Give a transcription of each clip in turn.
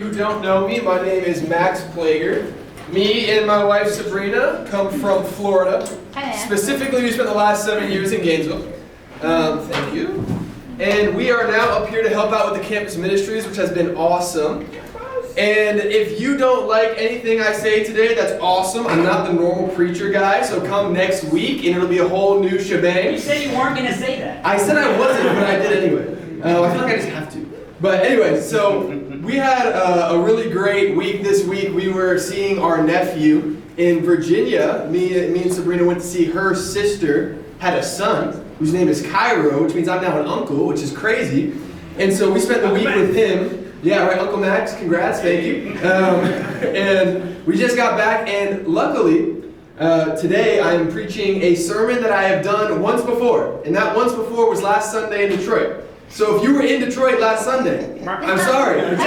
Who don't know me, my name is Max Plager. Me and my wife Sabrina come from Florida. Specifically, we spent the last 7 years in Gainesville. Thank you. And we are now up here to help out with the campus ministries, which has been awesome. And if you don't like anything I say today, that's awesome. I'm not the normal preacher guy, so come next week and it'll be a whole new shebang. You said you weren't going to say that. I said I wasn't, but I did anyway. I feel like I just have to. But anyway, so we had a really great week this week. We were seeing our nephew in Virginia. Me and Sabrina went to see her sister had a son whose name is Cairo, which means I'm now an uncle, which is crazy. And so we spent the week with him. Yeah, right, Uncle Max, congrats, thank you. And we just got back, and luckily, today I am preaching a sermon that I have done once before. And that once before was last Sunday in Detroit. So if you were in Detroit last Sunday, I'm sorry. We're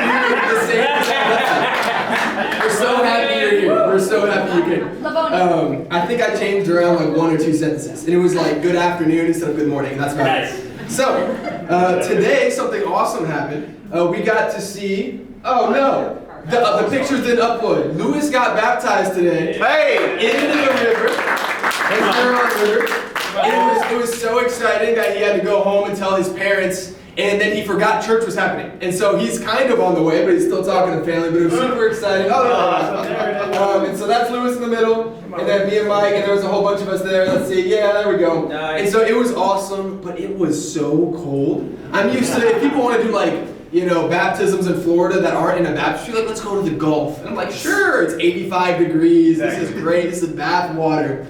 so happy you're here. We're so happy you came. I think I changed around like 1 or 2 sentences. And it was like good afternoon instead of good morning. That's about it. So, today something awesome happened. We got to see, oh no, the pictures didn't upload. Lewis got baptized today. Hey! Into the river. It was so exciting that he had to go home and tell his parents, and then he forgot church was happening. And so he's kind of on the way, but he's still talking to family, but it was super exciting. And so that's Lewis in the middle, and then me and Mike, and there was a whole bunch of us there. Let's see, yeah, there we go. Nice. And so it was awesome, but it was so cold. I'm used to, if people want to do like, baptisms in Florida that aren't in a baptistry, like, let's go to the Gulf. And I'm like, sure, it's 85 degrees, this is great, this is bath water.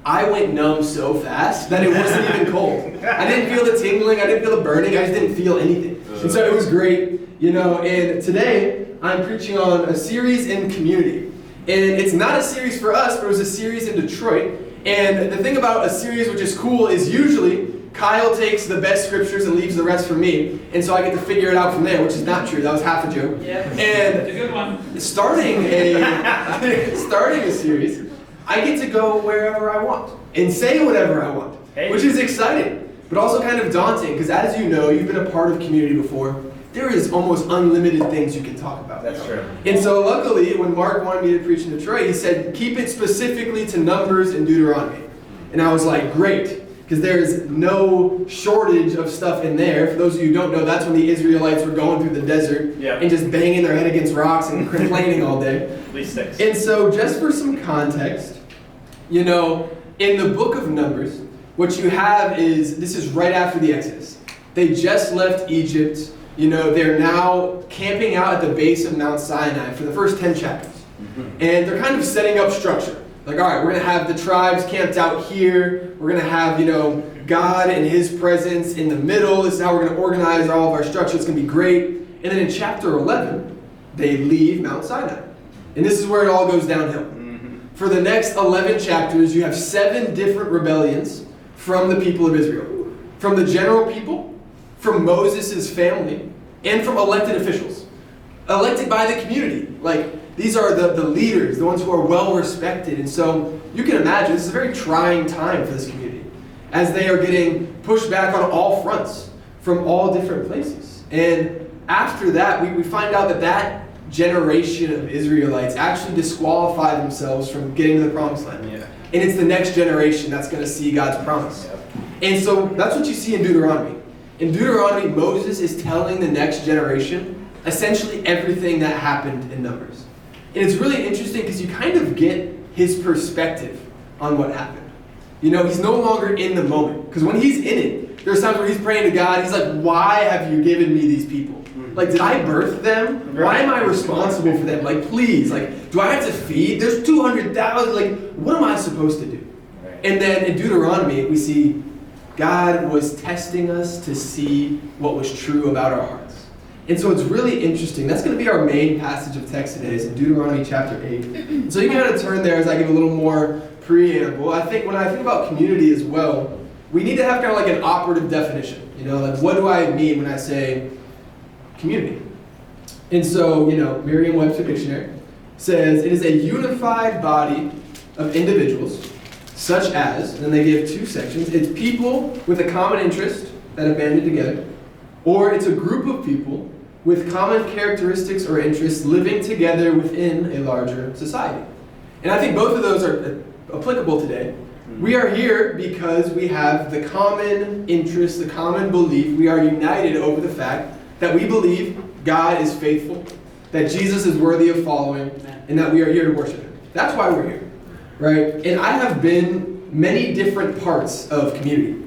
I went numb so fast that it wasn't even cold. I didn't feel the tingling, I didn't feel the burning, I just didn't feel anything. And so it was great, and today I'm preaching on a series in community. And it's not a series for us, but it was a series in Detroit. And the thing about a series which is cool is usually Kyle takes the best scriptures and leaves the rest for me, and so I get to figure it out from there, which is not true. That was half a joke. Yeah, and it's a good one. Starting a series, I get to go wherever I want and say whatever I want, which is exciting, but also kind of daunting, because as you know, you've been a part of community before. There is almost unlimited things you can talk about. That's true. And so luckily, when Mark wanted me to preach in Detroit, he said, keep it specifically to Numbers and Deuteronomy. And I was like, great. Because there's no shortage of stuff in there. For those of you who don't know, that's when the Israelites were going through the desert and just banging their head against rocks and complaining all day. At least 6. And so just for some context, in the book of Numbers, what you have is, this is right after the Exodus. They just left Egypt. They're now camping out at the base of Mount Sinai for the first 10 chapters. And they're kind of setting up structure. Like, all right, we're going to have the tribes camped out here. We're going to have, God and His presence in the middle. This is how we're going to organize all of our structure. It's going to be great. And then in chapter 11, they leave Mount Sinai. And this is where it all goes downhill. For the next 11 chapters, you have 7 different rebellions from the people of Israel. From the general people, from Moses' family, and from elected officials. Elected by the community. These are the leaders, the ones who are well respected. And so you can imagine this is a very trying time for this community as they are getting pushed back on all fronts from all different places. And after that, we find out that generation of Israelites actually disqualify themselves from getting to the promised land. Yeah. And it's the next generation that's going to see God's promise. Yep. And so that's what you see in Deuteronomy. In Deuteronomy, Moses is telling the next generation essentially everything that happened in Numbers. And it's really interesting because you kind of get his perspective on what happened. He's no longer in the moment. Because when he's in it, there's times where he's praying to God. He's like, why have you given me these people? Did I birth them? Why am I responsible for them? Please, do I have to feed? There's 200,000. What am I supposed to do? And then in Deuteronomy, we see God was testing us to see what was true about our hearts. And so it's really interesting. That's going to be our main passage of text today, is in Deuteronomy chapter 8. So you can kind of turn there as I give a little more preamble. I think when I think about community as well, we need to have kind of an operative definition. What do I mean when I say community? And so, Merriam-Webster Dictionary says it is a unified body of individuals, such as, and then they give 2 sections, it's people with a common interest that have banded together, or it's a group of people with common characteristics or interests living together within a larger society. And I think both of those are applicable today. We are here because we have the common interest, the common belief. We are united over the fact that we believe God is faithful, that Jesus is worthy of following, and that we are here to worship Him. That's why we're here, right? And I have been many different parts of community.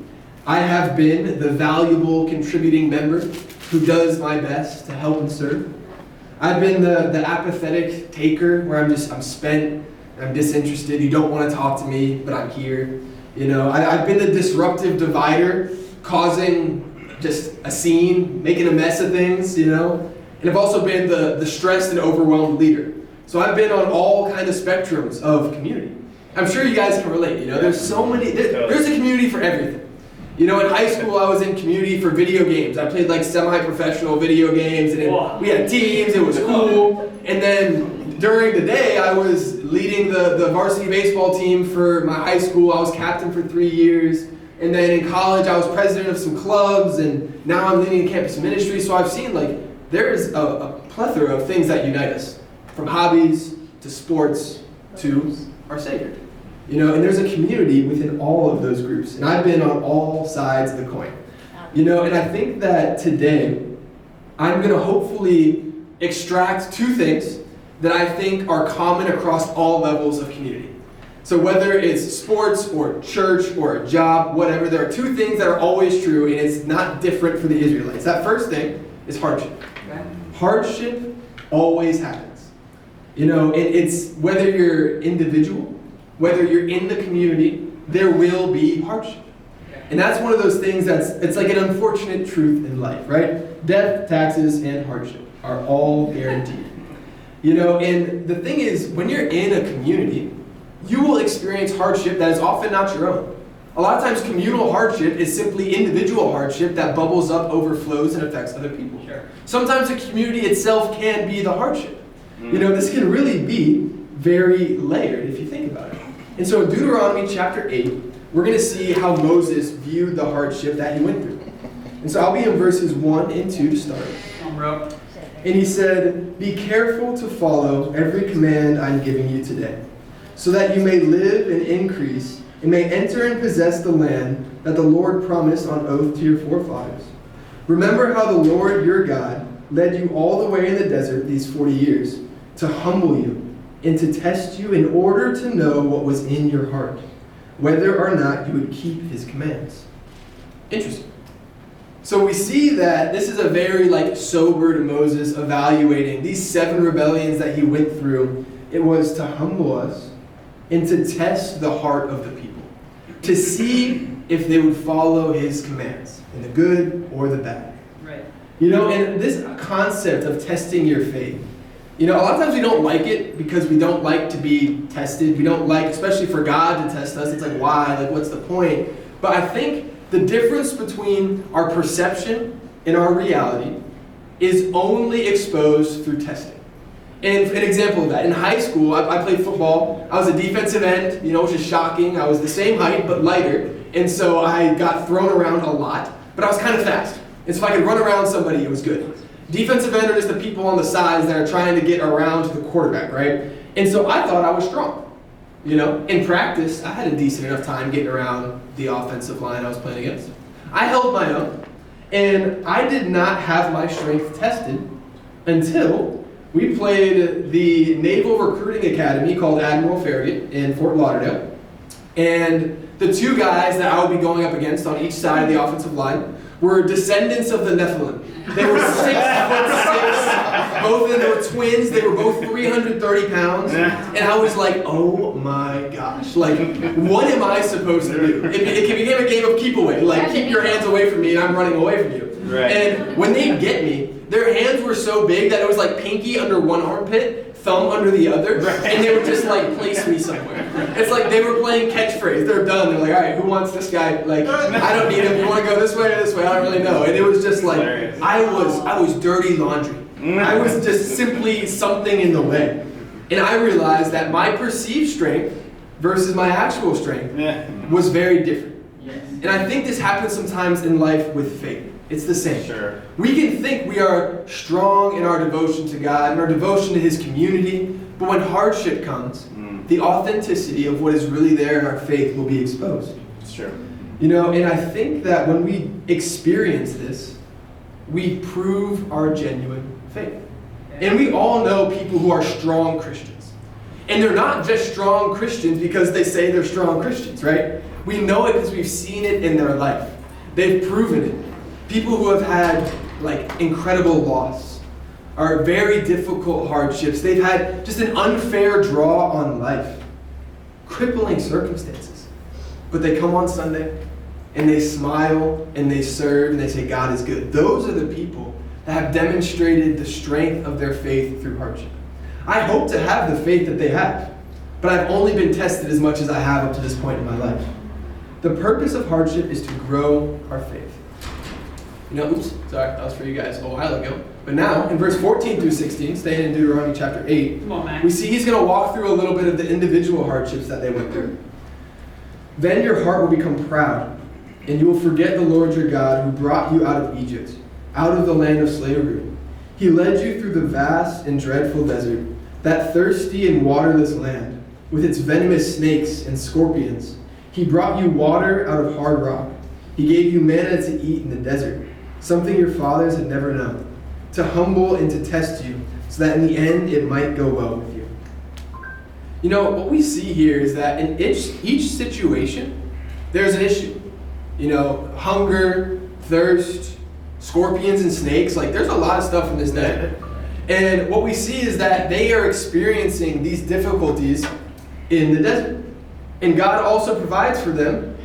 I have been the valuable contributing member who does my best to help and serve. I've been the apathetic taker where I'm spent, I'm disinterested, you don't want to talk to me, but I'm here. I've been the disruptive divider, causing just a scene, making a mess of things, And I've also been the stressed and overwhelmed leader. So I've been on all kind of spectrums of community. I'm sure you guys can relate, There's so many, there's a community for everything. In high school I was in community for video games. I played like semi-professional video games, and we had teams, it was cool. And then during the day I was leading the varsity baseball team for my high school. I was captain for 3 years. And then in college I was president of some clubs, and now I'm leading campus ministry. So I've seen there's a plethora of things that unite us, from hobbies to sports to our Savior. And there's a community within all of those groups. And I've been on all sides of the coin. And I think that today, I'm going to hopefully extract two things that I think are common across all levels of community. So whether it's sports or church or a job, whatever, there are two things that are always true, and it's not different for the Israelites. That first thing is hardship. Hardship always happens. It's whether you're individual, whether you're in the community, there will be hardship. And that's one of those things it's like an unfortunate truth in life, right? Death, taxes, and hardship are all guaranteed. And the thing is, when you're in a community, you will experience hardship that is often not your own. A lot of times communal hardship is simply individual hardship that bubbles up, overflows, and affects other people. Sure. Sometimes the community itself can be the hardship. This can really be very layered if you think about it. And so in Deuteronomy chapter 8, we're going to see how Moses viewed the hardship that he went through. And so I'll be in verses 1 and 2 to start. And he said, "Be careful to follow every command I'm giving you today, so that you may live and increase, and may enter and possess the land that the Lord promised on oath to your forefathers. Remember how the Lord your God led you all the way in the desert these 40 years, to humble you, and to test you in order to know what was in your heart, whether or not you would keep His commands." Interesting. So we see that this is a very sobered Moses evaluating these 7 rebellions that he went through. It was to humble us and to test the heart of the people, to see if they would follow His commands, in the good or the bad. Right. And this concept of testing your faith, a lot of times we don't like it because we don't like to be tested. We don't like, especially for God to test us. It's like, why? What's the point? But I think the difference between our perception and our reality is only exposed through testing. And an example of that, in high school, I played football. I was a defensive end, which is shocking. I was the same height, but lighter. And so I got thrown around a lot, but I was kind of fast. And so if I could run around somebody, it was good. Defensive end are just the people on the sides that are trying to get around to the quarterback, right? And so I thought I was strong. In practice, I had a decent enough time getting around the offensive line I was playing against. I held my own, and I did not have my strength tested until we played the Naval Recruiting Academy called Admiral Farragut in Fort Lauderdale. And the two guys that I would be going up against on each side of the offensive line were descendants of the Nephilim. They were 6'6". Both of them, they were twins. They were both 330 pounds. And I was like, oh my gosh. What am I supposed to do? It became a game of keep away. Keep your hands away from me and I'm running away from you. Right. And when they'd get me, their hands were so big that it was like pinky under one armpit, thumb under the other. Right. And they would just place me somewhere. It's like they were playing catchphrase. They're done. They're like, all right, who wants this guy? I don't need him. You want to go this way or this way? I don't really know. And it was just I was dirty laundry. I was just simply something in the way. And I realized that my perceived strength versus my actual strength was very different. Yes. And I think this happens sometimes in life with faith. It's the same. Sure. We can think we are strong in our devotion to God and our devotion to His community, but when hardship comes, the authenticity of what is really there in our faith will be exposed. It's true. And I think that when we experience this, we prove our genuine faith. And we all know people who are strong Christians. And they're not just strong Christians because they say they're strong Christians, right? We know it because we've seen it in their life. They've proven it. People who have had incredible loss, or very difficult hardships. They've had just an unfair draw on life, crippling circumstances. But they come on Sunday and they smile and they serve and they say God is good. Those are the people that have demonstrated the strength of their faith through hardship. I hope to have the faith that they have, but I've only been tested as much as I have up to this point in my life. The purpose of hardship is to grow our faith. Oops, sorry, that was for you guys a while ago. But now, in verse 14 through 16, staying in Deuteronomy chapter 8, Come on, man. we see he's going to walk through a little bit of the individual hardships that they went through. Then your heart will become proud, and you will forget the Lord your God who brought you out of Egypt, out of the land of slavery. He led you through the vast and dreadful desert, that thirsty and waterless land, with its venomous snakes and scorpions. He brought you water out of hard rock. He gave you manna to eat in the desert, something your fathers had never known, to humble and to test you, so that in the end it might go well with you. What we see here is that in each situation, there's an issue. Hunger, thirst, scorpions and snakes, there's a lot of stuff in this desert. And what we see is that they are experiencing these difficulties in the desert. And God also provides for them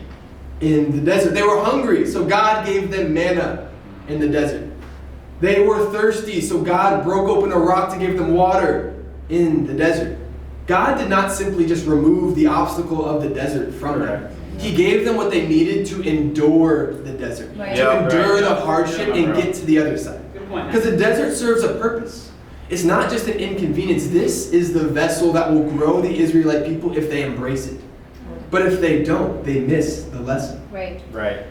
in the desert. They were hungry, so God gave them manna in the desert. They were thirsty, so God broke open a rock to give them water in the desert. God did not simply just remove the obstacle of the desert from them. He gave them what they needed to endure the desert, Right. to endure the hardship and get to the other side. Good point. Because the desert serves a purpose. It's not just an inconvenience. This is the vessel that will grow the Israelite people if they embrace it. But if they don't, they miss the lesson. Right.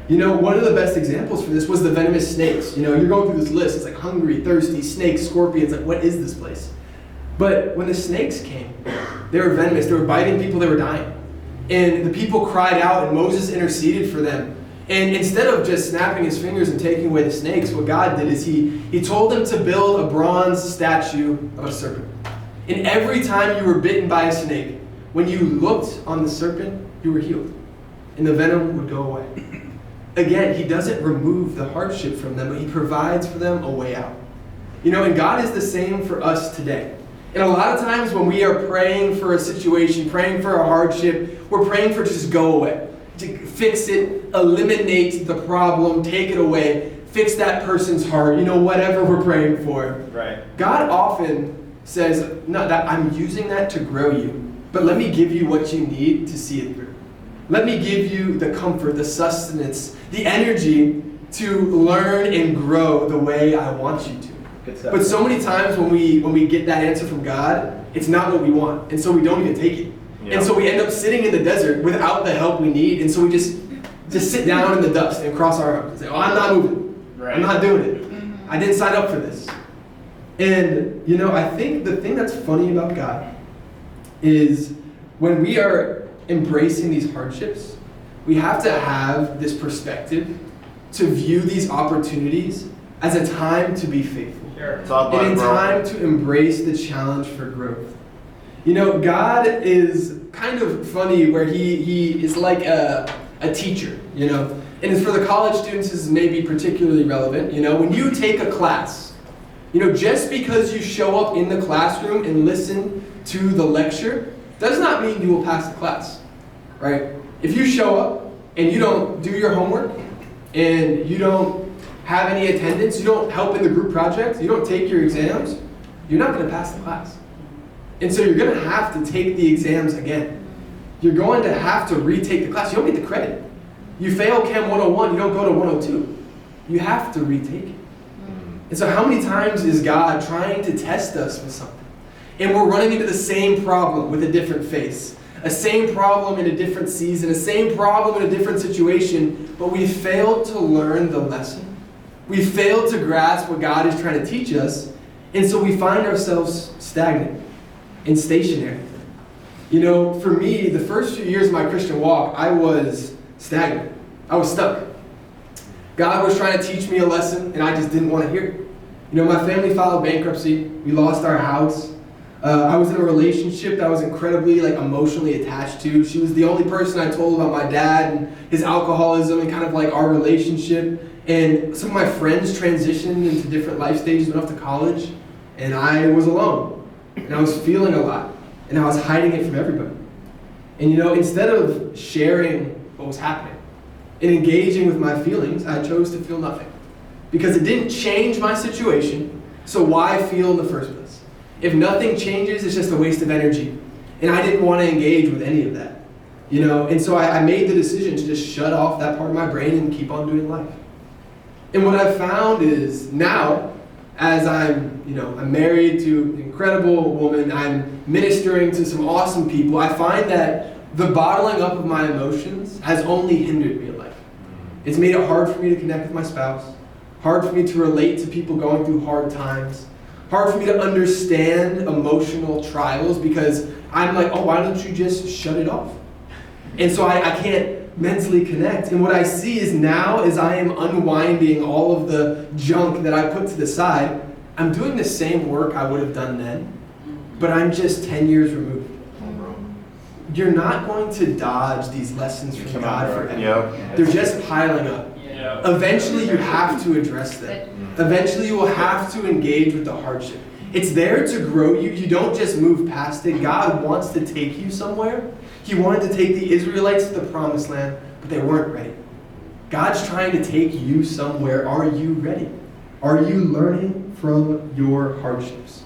One of the best examples for this was the venomous snakes. You're going through this list. It's hungry, thirsty, snakes, scorpions. What is this place? But when the snakes came, they were venomous. They were biting people. They were dying. And the people cried out, and Moses interceded for them. And instead of just snapping his fingers and taking away the snakes, what God did is he told them to build a bronze statue of a serpent. And every time you were bitten by a snake, when you looked on the serpent, you were healed. And the venom would go away. Again, he doesn't remove the hardship from them, but he provides for them a way out. And God is the same for us today. And a lot of times when we are praying for a situation, praying for a hardship, we're praying for it to just go away. To fix it, eliminate the problem, take it away, fix that person's heart, whatever we're praying for. Right. God often says, no, that I'm using that to grow you, but let me give you what you need to see it through. Let me give you the comfort, the sustenance, the energy to learn and grow the way I want you to. Good stuff. But so many times when we get that answer from God, it's not what we want, and so we don't even take it. Yeah. And so we end up sitting in the desert without the help we need, and so we just sit down in the dust and cross our arms and say, I'm not moving. Right. I'm not doing it. I didn't sign up for this. And, I think the thing that's funny about God is when we are embracing these hardships, we have to have this perspective to view these opportunities as a time to be faithful. Sure. And a time to embrace the challenge for growth. God is kind of funny where he is like a teacher, and it's for the college students this is maybe particularly relevant. When you take a class, just because you show up in the classroom and listen to the lecture does not mean you will pass the class, right? If you show up and you don't do your homework and you don't have any attendance, you don't help in the group project, you don't take your exams, you're not going to pass the class. And so you're going to have to take the exams again. You're going to have to retake the class. You don't get the credit. You fail Chem 101, you don't go to 102. You have to retake it. And so how many times is God trying to test us with something? And we're running into the same problem with a different face. A same problem in a different season. A same problem in a different situation. But we failed to learn the lesson We fail to grasp what God is trying to teach us, and so we find ourselves stagnant and stationary. You know, for me, the first few years of my Christian walk, I was stagnant. I was stuck. God was trying to teach me a lesson, and I just didn't want to hear it. You know, my family filed bankruptcy. We lost our house. I was in a relationship that I was incredibly emotionally attached to. She was the only person I told about my dad and his alcoholism and kind of our relationship. And some of my friends transitioned into different life stages, went off to college, and I was alone. And I was feeling a lot, and I was hiding it from everybody. And you know, instead of sharing what was happening and engaging with my feelings, I chose to feel nothing. Because it didn't change my situation, so why feel in the first place? If nothing changes, it's just a waste of energy. And I didn't want to engage with any of that. You know, and so I made the decision to just shut off that part of my brain and keep on doing life. And what I've found is now, as I'm married to an incredible woman, I'm ministering to some awesome people, I find that the bottling up of my emotions has only hindered me in life. It's made it hard for me to connect with my spouse, hard for me to relate to people going through hard times, hard for me to understand emotional trials because I'm like, oh, why don't you just shut it off? And so I can't mentally connect. And what I see is now as I am unwinding all of the junk that I put to the side, I'm doing the same work I would have done then, but I'm just 10 years removed. You're not going to dodge these lessons from God forever. Yep. They're just piling up. Eventually you have to address them. Eventually you will have to engage with the hardship. It's there to grow you. You don't just move past it. God wants to take you somewhere. He wanted to take the Israelites to the promised land, but they weren't ready. God's trying to take you somewhere. Are you ready? Are you learning from your hardships?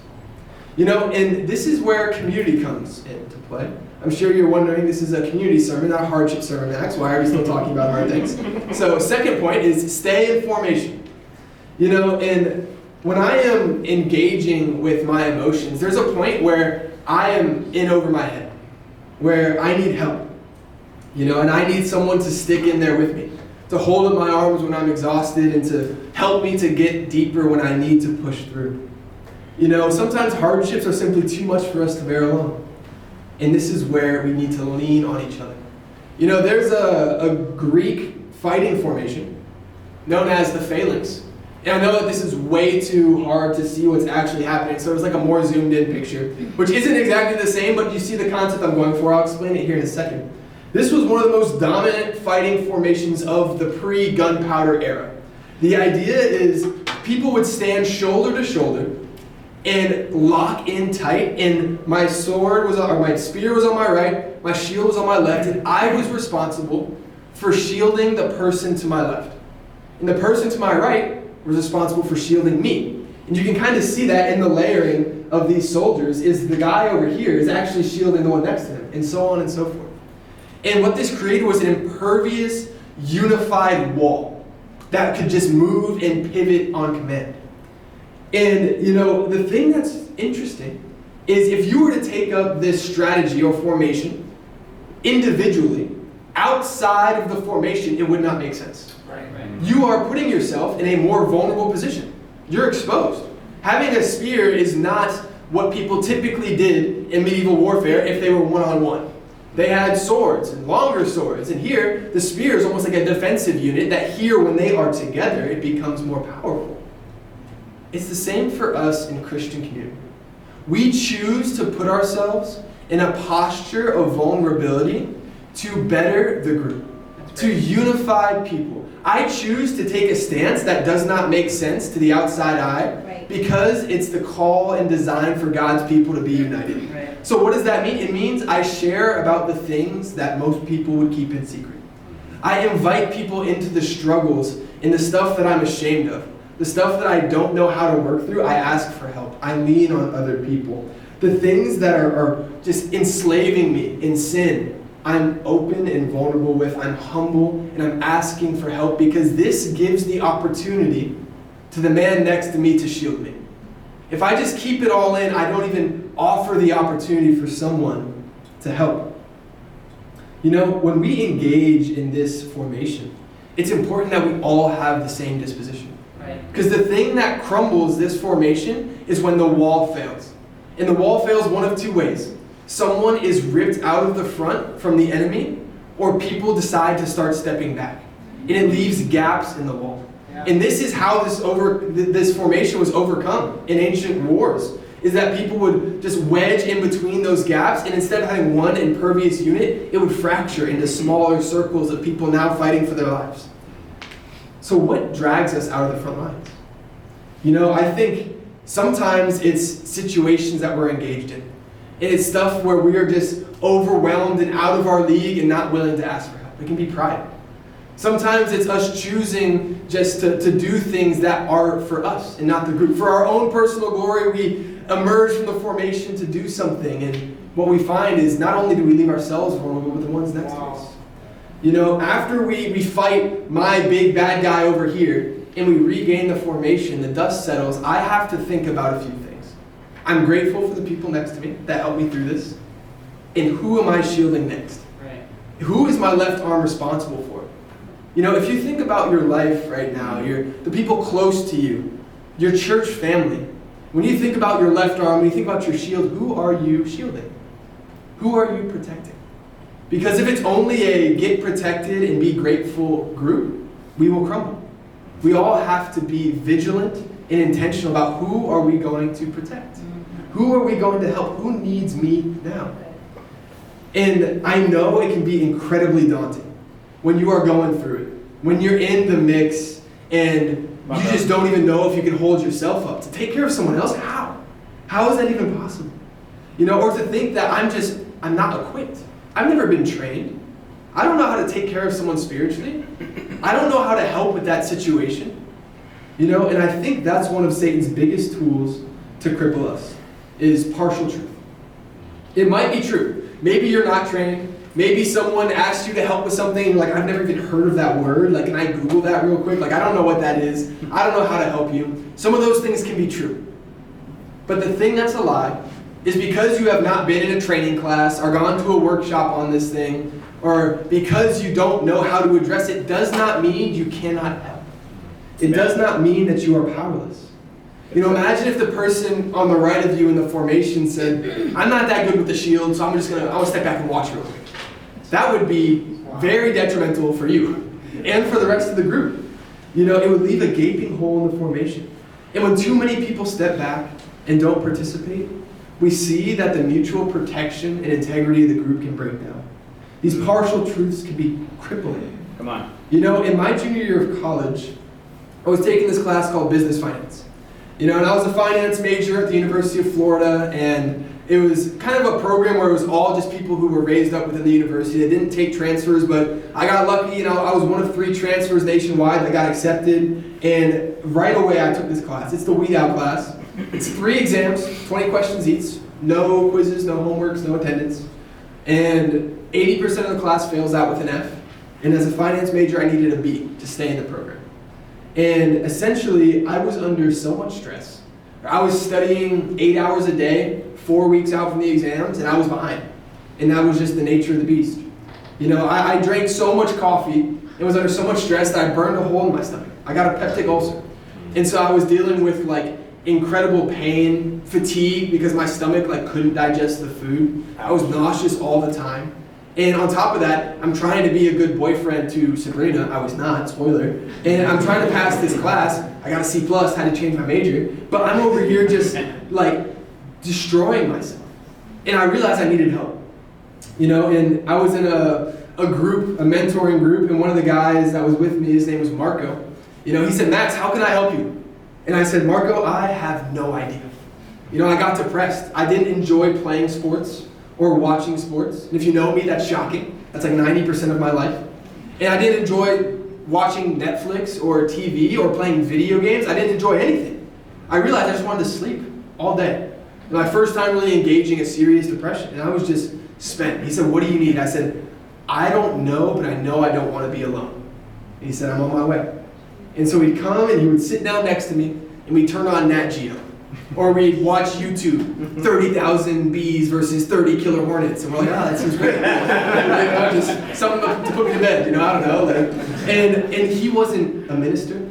You know, and this is where community comes into play. I'm sure you're wondering, this is a community sermon, not a hardship sermon, Max. Why are we still talking about hard things? So, second point is stay in formation. You know, and when I am engaging with my emotions, there's a point where I am in over my head, where I need help. You know, and I need someone to stick in there with me, to hold up my arms when I'm exhausted and to help me to get deeper when I need to push through. You know, sometimes hardships are simply too much for us to bear alone. And this is where we need to lean on each other. You know, there's a Greek fighting formation known as the phalanx. And I know that this is way too hard to see what's actually happening, so it's like a more zoomed in picture, which isn't exactly the same, but you see the concept I'm going for. I'll explain it here in a second. This was one of the most dominant fighting formations of the pre-gunpowder era. The idea is people would stand shoulder to shoulder and lock in tight, and my spear was on my right, my shield was on my left, and I was responsible for shielding the person to my left. And the person to my right was responsible for shielding me. And you can kind of see that in the layering of these soldiers, is the guy over here is actually shielding the one next to him, and so on and so forth. And what this created was an impervious, unified wall that could just move and pivot on command. And, you know, the thing that's interesting is if you were to take up this strategy or formation individually, outside of the formation, it would not make sense. Right. You are putting yourself in a more vulnerable position. You're exposed. Having a spear is not what people typically did in medieval warfare if they were one-on-one. They had swords and longer swords, and here the spear is almost like a defensive unit that here, when they are together, it becomes more powerful. It's the same for us in Christian community. We choose to put ourselves in a posture of vulnerability to better the group, to unify people. I choose to take a stance that does not make sense to the outside eye because it's the call and design for God's people to be united. Right. So what does that mean? It means I share about the things that most people would keep in secret. I invite people into the struggles and the stuff that I'm ashamed of. The stuff that I don't know how to work through, I ask for help. I lean on other people. The things that are just enslaving me in sin, I'm open and vulnerable with. I'm humble and I'm asking for help because this gives the opportunity to the man next to me to shield me. If I just keep it all in, I don't even offer the opportunity for someone to help. You know, when we engage in this formation, it's important that we all have the same disposition. Right. Because the thing that crumbles this formation is when the wall fails. And the wall fails one of two ways. Someone is ripped out of the front from the enemy, or people decide to start stepping back. And it leaves gaps in the wall. And this is how this formation was overcome in ancient wars, is that people would just wedge in between those gaps, and instead of having one impervious unit, it would fracture into smaller circles of people now fighting for their lives. So what drags us out of the front lines? I think sometimes it's situations that we're engaged in. And it's stuff where we are just overwhelmed and out of our league and not willing to ask for help. It can be pride. Sometimes it's us choosing just to do things that are for us and not the group. For our own personal glory, we emerge from the formation to do something. And what we find is not only do we leave ourselves vulnerable, but the ones next to us. After we fight my big bad guy over here and we regain the formation, the dust settles, I have to think about a few things. I'm grateful for the people next to me that helped me through this. And who am I shielding next? Right. Who is my left arm responsible for? If you think about your life right now, the people close to you, your church family, when you think about your left arm, when you think about your shield, who are you shielding? Who are you protecting? Because if it's only a get protected and be grateful group, we will crumble. We all have to be vigilant and intentional about who are we going to protect? Who are we going to help? Who needs me now? And I know it can be incredibly daunting when you are going through it, when you're in the mix and you just don't even know if you can hold yourself up. To take care of someone else, how? How is that even possible? Or to think that I'm not equipped. I've never been trained. I don't know how to take care of someone spiritually. I don't know how to help with that situation. And I think that's one of Satan's biggest tools to cripple us, is partial truth. It might be true. Maybe you're not trained. Maybe someone asked you to help with something and you're like, I've never even heard of that word. Can I Google that real quick? I don't know what that is. I don't know how to help you. Some of those things can be true. But the thing that's a lie is because you have not been in a training class or gone to a workshop on this thing, or because you don't know how to address it, does not mean you cannot help. It does not mean that you are powerless. Imagine if the person on the right of you in the formation said, I'm not that good with the shield, so I'm going to step back and watch real quick. That would be very detrimental for you and for the rest of the group. It would leave a gaping hole in the formation. And when too many people step back and don't participate, we see that the mutual protection and integrity of the group can break down. These partial truths can be crippling. Come on. In my junior year of college, I was taking this class called business finance. And I was a finance major at the University of Florida, and it was kind of a program where it was all just people who were raised up within the university. They didn't take transfers, but I got lucky. I was one of 3 transfers nationwide that got accepted, and right away I took this class. It's the weed out class. It's 3 exams, 20 questions each, no quizzes, no homeworks, no attendance, and 80% of the class fails out with an F. And as a finance major, I needed a B to stay in the program. And essentially, I was under so much stress. I was studying 8 hours a day, 4 weeks out from the exams, and I was behind. And that was just the nature of the beast. I drank so much coffee and was under so much stress that I burned a hole in my stomach. I got a peptic ulcer. And so I was dealing with incredible pain, fatigue, because my stomach couldn't digest the food. I was nauseous all the time. And on top of that, I'm trying to be a good boyfriend to Sabrina. I was not, spoiler. And I'm trying to pass this class. I got a C+, had to change my major. But I'm over here just destroying myself. And I realized I needed help. And I was in a group, a mentoring group, and one of the guys that was with me, his name was Marco. He said, Max, how can I help you? And I said, Marco, I have no idea. I got depressed. I didn't enjoy playing sports or watching sports. And if you know me, that's shocking. That's 90% of my life. And I didn't enjoy watching Netflix or TV or playing video games. I didn't enjoy anything. I realized I just wanted to sleep all day. My first time really engaging a serious depression, and I was just spent. He said, what do you need? I said, I don't know, but I know I don't want to be alone. And he said, I'm on my way. And so he'd come and he would sit down next to me, and we'd turn on Nat Geo. Or we'd watch YouTube, 30,000 bees versus 30 killer hornets. And we're like, that seems great. Just something to put me to bed, I don't know. And he wasn't a minister.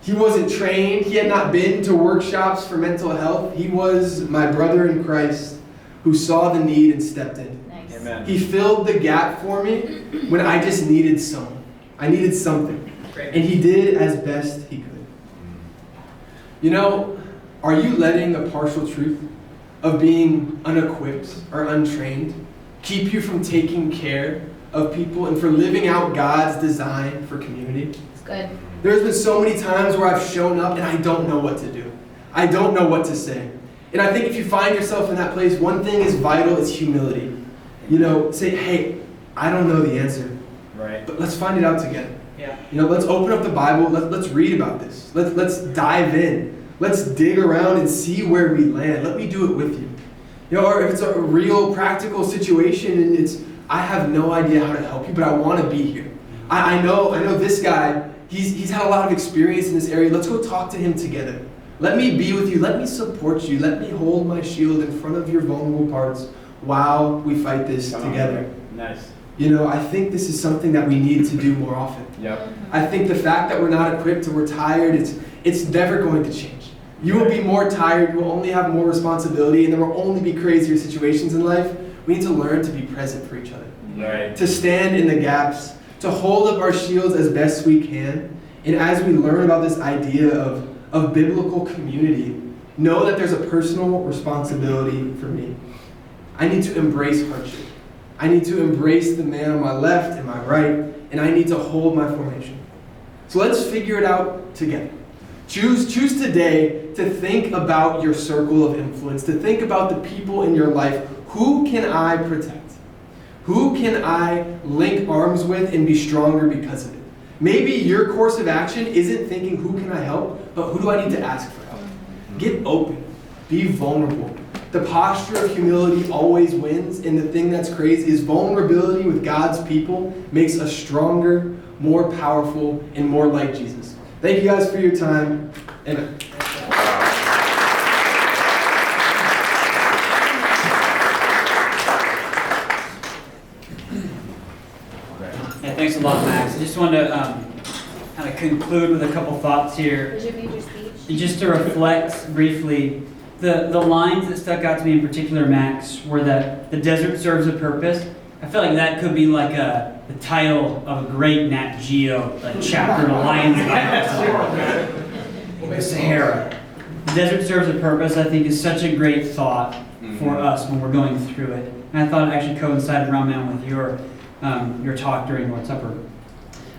He wasn't trained. He had not been to workshops for mental health. He was my brother in Christ who saw the need and stepped in. Nice. Amen. He filled the gap for me when I just needed someone. I needed something. Great. And he did as best he could. You know, are you letting the partial truth of being unequipped or untrained keep you from taking care of people and for living out God's design for community? It's good. There's been so many times where I've shown up and I don't know what to do. I don't know what to say. And I think if you find yourself in that place, one thing is vital, is humility. You know, say, hey, I don't know the answer, Right. but let's find it out together. Yeah. You know, let's open up the Bible, let's read about this. Let's dive in. Let's dig around and see where we land. Let me do it with you. You know, or if it's a real practical situation and I have no idea how to help you, but I want to be here. I know this guy, he's had a lot of experience in this area. Let's go talk to him together. Let me be with you. Let me support you. Let me hold my shield in front of your vulnerable parts while we fight this together. Nice. You know, I think this is something that we need to do more often. Yep. I think the fact that we're not equipped or we're tired, it's never going to change. You will be more tired, you will only have more responsibility, and there will only be crazier situations in life. We need to learn to be present for each other. Right. To stand in the gaps, to hold up our shields as best we can. And as we learn about this idea of biblical community, know that there's a personal responsibility for me. I need to embrace hardship. I need to embrace the man on my left and my right, and I need to hold my formation. So let's figure it out together. Choose today to think about your circle of influence, to think about the people in your life. Who can I protect? Who can I link arms with and be stronger because of it? Maybe your course of action isn't thinking, who can I help, but who do I need to ask for help? Get open. Be vulnerable. The posture of humility always wins, and the thing that's crazy is vulnerability with God's people makes us stronger, more powerful, and more like Jesus. Thank you guys for your time. Amen. Yeah, thanks a lot, Max. I just wanted to kind of conclude with a couple thoughts here. Was your major speech? Just to reflect briefly, the lines that stuck out to me in particular, Max, were that the desert serves a purpose. I feel like that could be like the title of a great Nat Geo chapter in a Lion's Den. The Sahara. The desert serves a purpose, I think, is such a great thought for us when we're going through it. And I thought it actually coincided around man with your talk during Lord's Supper.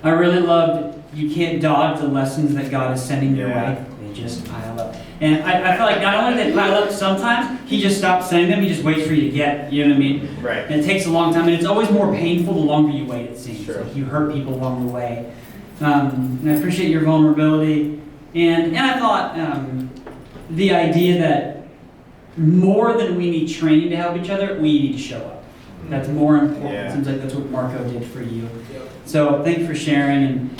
I really loved, you can't dodge the lessons that God is sending your way. They just pile up. And I feel like not only do they pile up, sometimes He just stops sending them, He just waits for you to get, you know what I mean? Right. And it takes a long time, and it's always more painful the longer you wait, it seems. Sure. Like you hurt people along the way. And I appreciate your vulnerability. And I thought the idea that more than we need training to help each other, we need to show up. That's more important. Yeah. It seems like that's what Marco did for you. So thank you for sharing. And,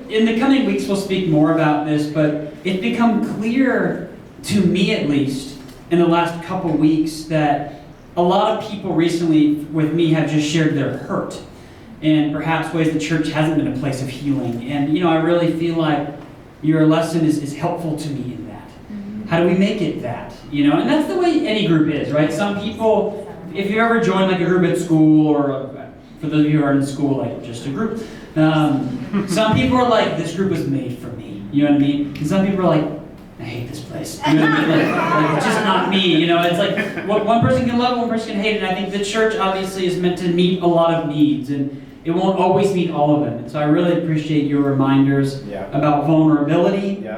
in the coming weeks, we'll speak more about this, but it's become clear to me, at least, in the last couple weeks, that a lot of people recently with me have just shared their hurt and perhaps ways the church hasn't been a place of healing. And, I really feel like your lesson is helpful to me in that. How do we make it that? And that's the way any group is, right? Some people, if you ever join like a group at school, or for those of you who are in school, like just a group, some people are like, this group was made for me. You know what I mean? And some people are like, I hate this place. You know what I mean? Like, it's just not me. It's like one person can love it, one person can hate it. And I think the church obviously is meant to meet a lot of needs, and it won't always meet all of them. And so I really appreciate your reminders about vulnerability.